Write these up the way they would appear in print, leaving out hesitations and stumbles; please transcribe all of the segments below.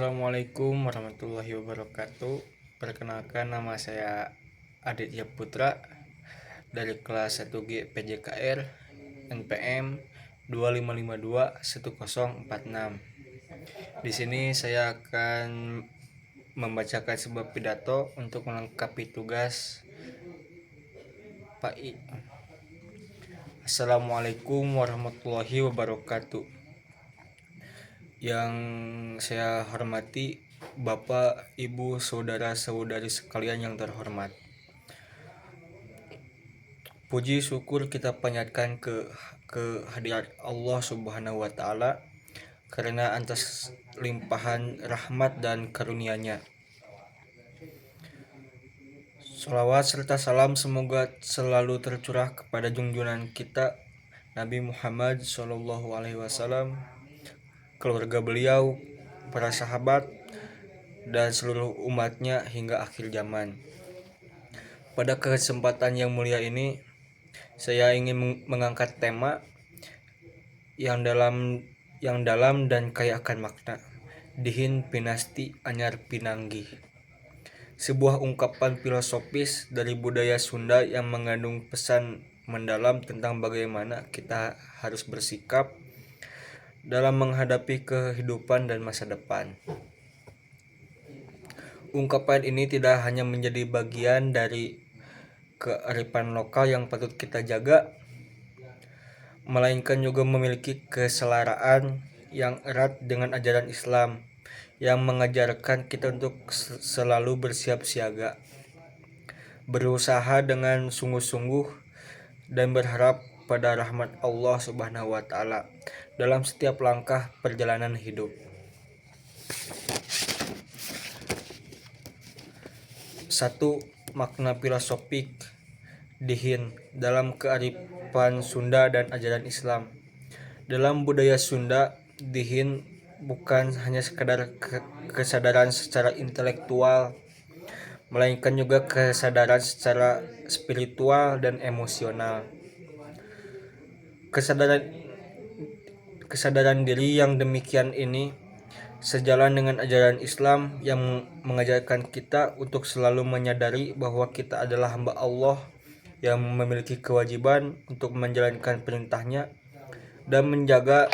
Assalamualaikum warahmatullahi wabarakatuh. Perkenalkan, nama saya Aditya Putra dari kelas 1G PJKR NPM 25521046. Di sini saya akan membacakan sebuah pidato untuk melengkapi tugas Pak I. Assalamualaikum warahmatullahi wabarakatuh. Yang saya hormati Bapak, Ibu, saudara-saudari sekalian yang terhormat. Puji syukur kita panjatkan ke hadirat Allah Subhanahu wa taala karena atas limpahan rahmat dan karunia-Nya. Shalawat serta salam semoga selalu tercurah kepada junjungan kita Nabi Muhammad SAW, keluarga beliau, para sahabat, dan seluruh umatnya hingga akhir zaman. Pada kesempatan yang mulia ini, saya ingin mengangkat tema yang dalam dan kaya akan makna. Dihin Pinasti Anyar Pinanggih. Sebuah ungkapan filosofis dari budaya Sunda yang mengandung pesan mendalam tentang bagaimana kita harus bersikap dalam menghadapi kehidupan dan masa depan. Ungkapan ini tidak hanya menjadi bagian dari kearifan lokal yang patut kita jaga, melainkan juga memiliki keselaraan yang erat dengan ajaran Islam yang mengajarkan kita untuk selalu bersiap siaga, berusaha dengan sungguh-sungguh, dan berharap pada rahmat Allah Subhanahu wa taala dalam setiap langkah perjalanan hidup. 1. Makna filosofik dihin dalam kearifan Sunda dan ajaran Islam. Dalam budaya Sunda, dihin bukan hanya sekadar kesadaran secara intelektual, melainkan juga kesadaran secara spiritual dan emosional. Kesadaran diri yang demikian ini sejalan dengan ajaran Islam yang mengajarkan kita untuk selalu menyadari bahwa kita adalah hamba Allah yang memiliki kewajiban untuk menjalankan perintahnya dan menjaga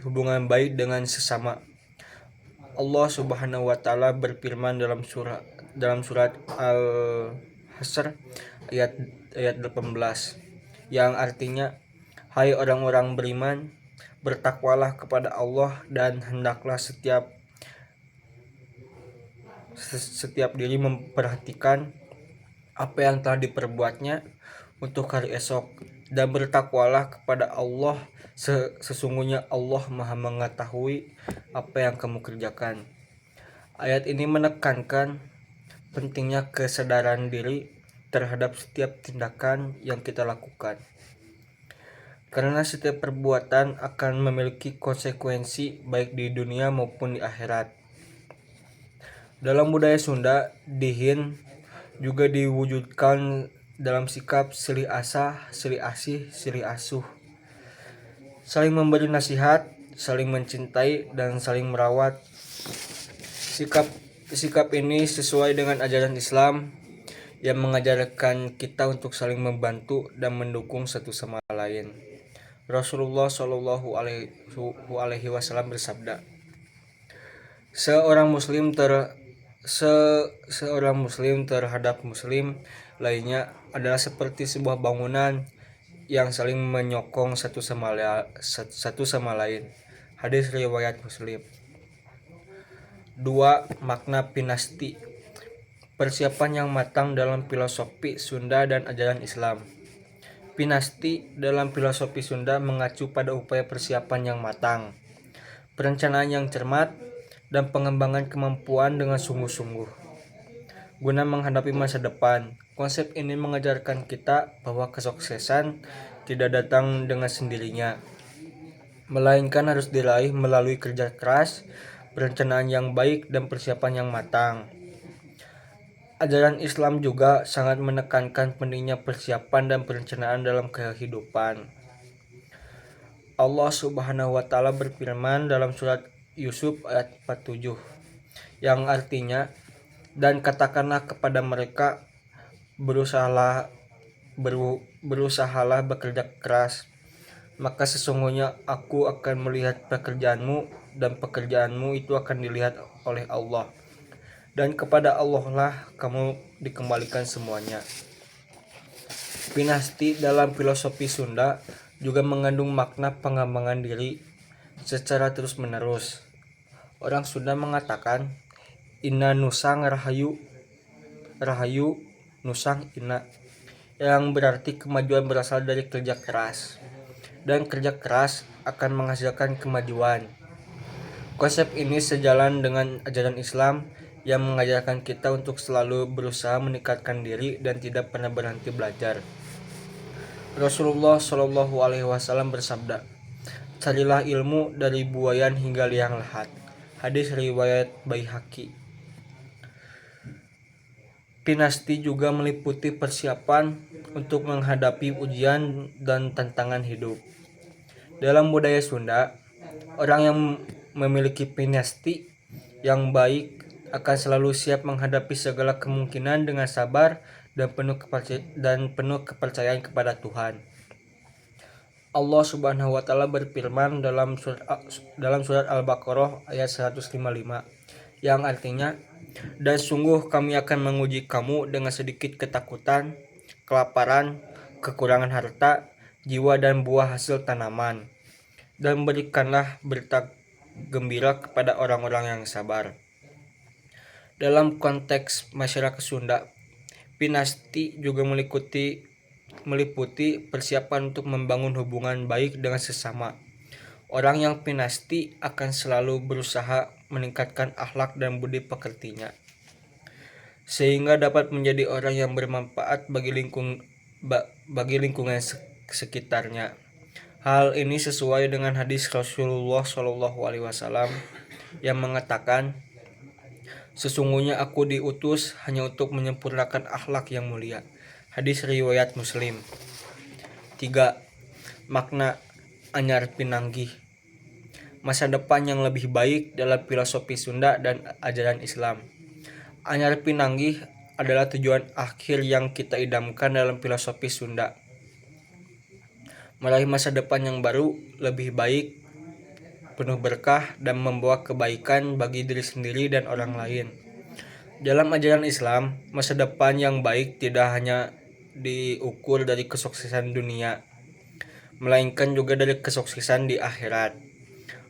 hubungan baik dengan sesama. Allah Subhanahu wa taala berfirman dalam surat Al-Hasr ayat 18 yang artinya, hai orang-orang beriman, bertakwalah kepada Allah dan hendaklah setiap diri memperhatikan apa yang telah diperbuatnya untuk hari esok, dan bertakwalah kepada Allah, sesungguhnya Allah Maha mengetahui apa yang kamu kerjakan. Ayat ini menekankan pentingnya kesadaran diri terhadap setiap tindakan yang kita lakukan, karena setiap perbuatan akan memiliki konsekuensi baik di dunia maupun di akhirat. Dalam budaya Sunda, dihin juga diwujudkan dalam sikap silih asah, silih asih, silih asuh, saling memberi nasihat, saling mencintai, dan saling merawat. Sikap ini sesuai dengan ajaran Islam yang mengajarkan kita untuk saling membantu dan mendukung satu sama lain. Rasulullah Shallallahu Alaihi Wasallam bersabda, seorang muslim terhadap muslim lainnya adalah seperti sebuah bangunan yang saling menyokong satu sama lain. Hadis riwayat Muslim. 2. Makna Pinasti. Persiapan yang matang dalam filosofi Sunda dan ajaran Islam. Pinasti dalam filosofi Sunda mengacu pada upaya persiapan yang matang, perencanaan yang cermat, dan pengembangan kemampuan dengan sungguh-sungguh guna menghadapi masa depan. Konsep ini mengajarkan kita bahwa kesuksesan tidak datang dengan sendirinya, melainkan harus diraih melalui kerja keras, perencanaan yang baik, dan persiapan yang matang. Ajaran Islam juga sangat menekankan pentingnya persiapan dan perencanaan dalam kehidupan. Allah Subhanahu wa taala berfirman dalam surat Yusuf ayat 47 yang artinya, dan katakanlah kepada mereka, berusahalah bekerja keras, maka sesungguhnya aku akan melihat pekerjaanmu dan pekerjaanmu itu akan dilihat oleh Allah, dan kepada Allah lah kamu dikembalikan semuanya. Pinasti dalam filosofi Sunda juga mengandung makna pengembangan diri secara terus-menerus. Orang Sunda mengatakan, Inna nusang rahayu, rahayu nusang ina, yang berarti kemajuan berasal dari kerja keras, dan kerja keras akan menghasilkan kemajuan. Konsep ini sejalan dengan ajaran Islam yang mengajarkan kita untuk selalu berusaha meningkatkan diri dan tidak pernah berhenti belajar. Rasulullah Shallallahu Alaihi Wasallam bersabda, carilah ilmu dari buayan hingga liang lahat. Hadis riwayat Baihaqi. Pinasti juga meliputi persiapan untuk menghadapi ujian dan tantangan hidup. Dalam budaya Sunda, orang yang memiliki pinasti yang baik akan selalu siap menghadapi segala kemungkinan dengan sabar dan penuh kepercayaan kepada Tuhan. Allah Subhanahu wa taala berfirman dalam surat Al-Baqarah ayat 155 yang artinya, dan sungguh kami akan menguji kamu dengan sedikit ketakutan, kelaparan, kekurangan harta, jiwa dan buah hasil tanaman, dan berikanlah berita gembira kepada orang-orang yang sabar. Dalam konteks masyarakat Sunda, pinasti juga meliputi persiapan untuk membangun hubungan baik dengan sesama. Orang yang pinasti akan selalu berusaha meningkatkan akhlak dan budi pekertinya, sehingga dapat menjadi orang yang bermanfaat bagi lingkungan sekitarnya. Hal ini sesuai dengan hadis Rasulullah Shallallahu Alaihi Wasallam yang mengatakan, sesungguhnya aku diutus hanya untuk menyempurnakan akhlak yang mulia. Hadis riwayat Muslim. 3. Makna anyar pinanggih. Masa depan yang lebih baik dalam filosofi Sunda dan ajaran Islam. Anyar pinanggih adalah tujuan akhir yang kita idamkan dalam filosofi Sunda. Meraih masa depan yang baru, lebih baik, penuh berkah, dan membawa kebaikan bagi diri sendiri dan orang lain. Dalam ajaran Islam, masa depan yang baik tidak hanya diukur dari kesuksesan dunia, melainkan juga dari kesuksesan di akhirat.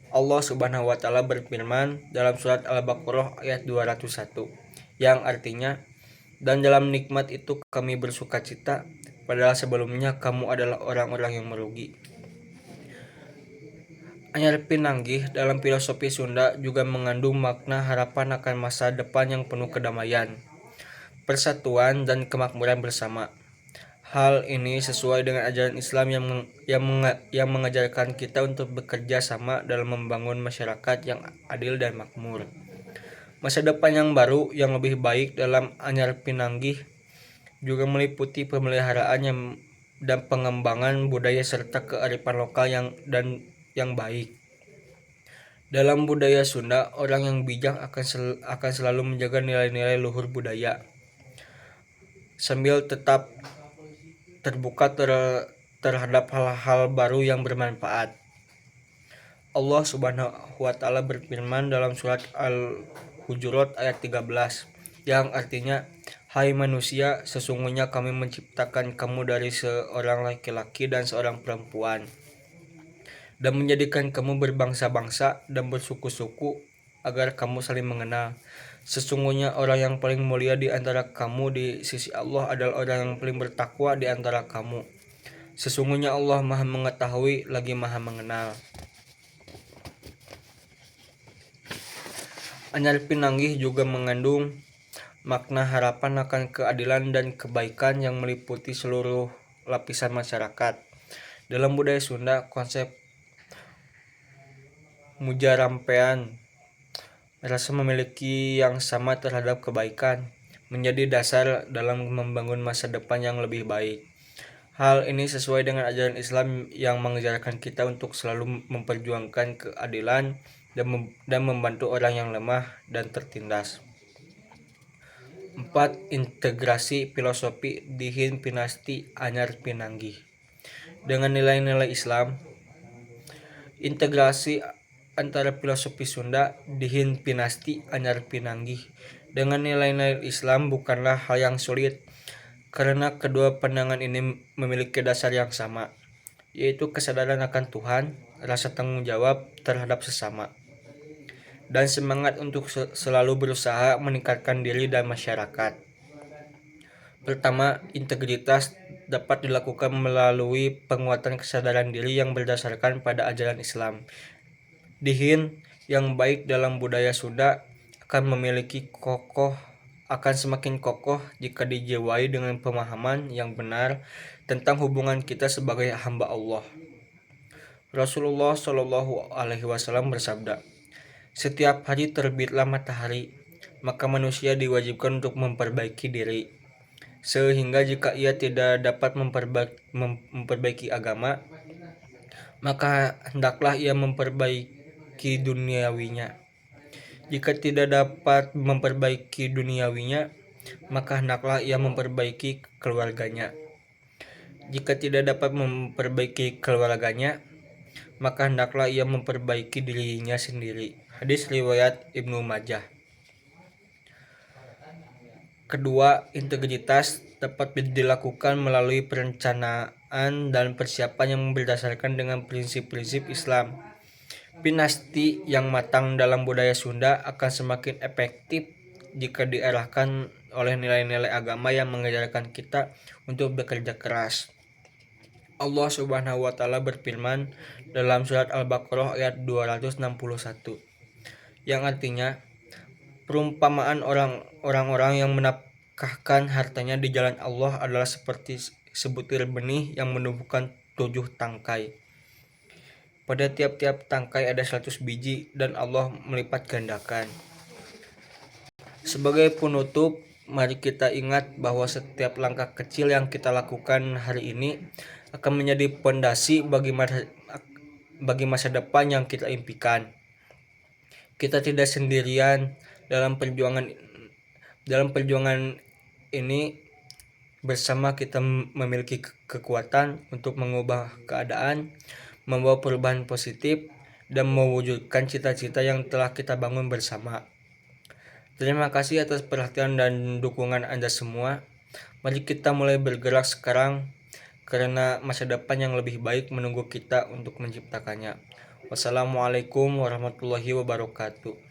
Allah Subhanahu wa taala berfirman dalam surat Al-Baqarah ayat 201 yang artinya, dan dalam nikmat itu kami bersukacita, padahal sebelumnya kamu adalah orang-orang yang merugi. Anyar pinanggih dalam filosofi Sunda juga mengandung makna harapan akan masa depan yang penuh kedamaian, persatuan, dan kemakmuran bersama. Hal ini sesuai dengan ajaran Islam yang mengajarkan kita untuk bekerja sama dalam membangun masyarakat yang adil dan makmur. Masa depan yang baru yang lebih baik dalam anyar pinanggih juga meliputi pemeliharaan dan pengembangan budaya serta kearifan lokal yang baik. Dalam budaya Sunda, orang yang bijak akan selalu menjaga nilai-nilai luhur budaya, sambil tetap terbuka terhadap hal-hal baru yang bermanfaat. Allah Subhanahu wa taala berfirman dalam surat Al-Hujurat ayat 13 yang artinya, hai manusia, sesungguhnya kami menciptakan kamu dari seorang laki-laki dan seorang perempuan, dan menjadikan kamu berbangsa-bangsa dan bersuku-suku agar kamu saling mengenal. Sesungguhnya orang yang paling mulia di antara kamu di sisi Allah adalah orang yang paling bertakwa di antara kamu. Sesungguhnya Allah Maha mengetahui lagi Maha mengenal. Anyar pinanggih juga mengandung makna harapan akan keadilan dan kebaikan yang meliputi seluruh lapisan masyarakat. Dalam budaya Sunda, konsep mujarampean, rasa memiliki yang sama terhadap kebaikan, menjadi dasar dalam membangun masa depan yang lebih baik. Hal ini sesuai dengan ajaran Islam yang mengajarkan kita untuk selalu memperjuangkan keadilan dan membantu orang yang lemah dan tertindas. 4. Integrasi filosofi Dihin Pinasti Anyar Pinanggih. Dengan nilai-nilai Islam, integrasi antara filosofi Sunda Dihin Pinasti Anyar Pinanggih dengan nilai-nilai Islam bukanlah hal yang sulit, karena kedua pandangan ini memiliki dasar yang sama, yaitu kesadaran akan Tuhan, rasa tanggung jawab terhadap sesama, dan semangat untuk selalu berusaha meningkatkan diri dan masyarakat. Pertama, integritas dapat dilakukan melalui penguatan kesadaran diri yang berdasarkan pada ajaran Islam. Dihin yang baik dalam budaya Sunda akan semakin kokoh jika dijiwai dengan pemahaman yang benar tentang hubungan kita sebagai hamba Allah. Rasulullah Shallallahu Alaihi Wasallam bersabda, "Setiap hari terbitlah matahari, maka manusia diwajibkan untuk memperbaiki diri, sehingga jika ia tidak dapat memperbaiki agama, maka hendaklah ia memperbaiki duniawinya. Jika tidak dapat memperbaiki duniawinya, maka hendaklah ia memperbaiki keluarganya. Jika tidak dapat memperbaiki keluarganya, maka hendaklah ia memperbaiki dirinya sendiri." Hadis riwayat Ibnu Majah. Kedua, integritas dapat dilakukan melalui perencanaan dan persiapan yang berdasarkan dengan prinsip-prinsip Islam. Pinasti yang matang dalam budaya Sunda akan semakin efektif jika diarahkan oleh nilai-nilai agama yang mengajarkan kita untuk bekerja keras. Allah Subhanahu wa taala berfirman dalam surat Al-Baqarah ayat 261, yang artinya, perumpamaan orang-orang yang menafkahkan hartanya di jalan Allah adalah seperti sebutir benih yang menumbuhkan 7 tangkai. Pada tiap-tiap tangkai ada 100 biji dan Allah melipat gandakan. Sebagai penutup, mari kita ingat bahwa setiap langkah kecil yang kita lakukan hari ini akan menjadi fondasi bagi masa depan yang kita impikan. Kita tidak sendirian dalam perjuangan ini. Bersama kita memiliki kekuatan untuk mengubah keadaan, membawa perubahan positif, dan mewujudkan cita-cita yang telah kita bangun bersama. Terima kasih atas perhatian dan dukungan Anda semua. Mari kita mulai bergerak sekarang, karena masa depan yang lebih baik menunggu kita untuk menciptakannya. Wassalamualaikum warahmatullahi wabarakatuh.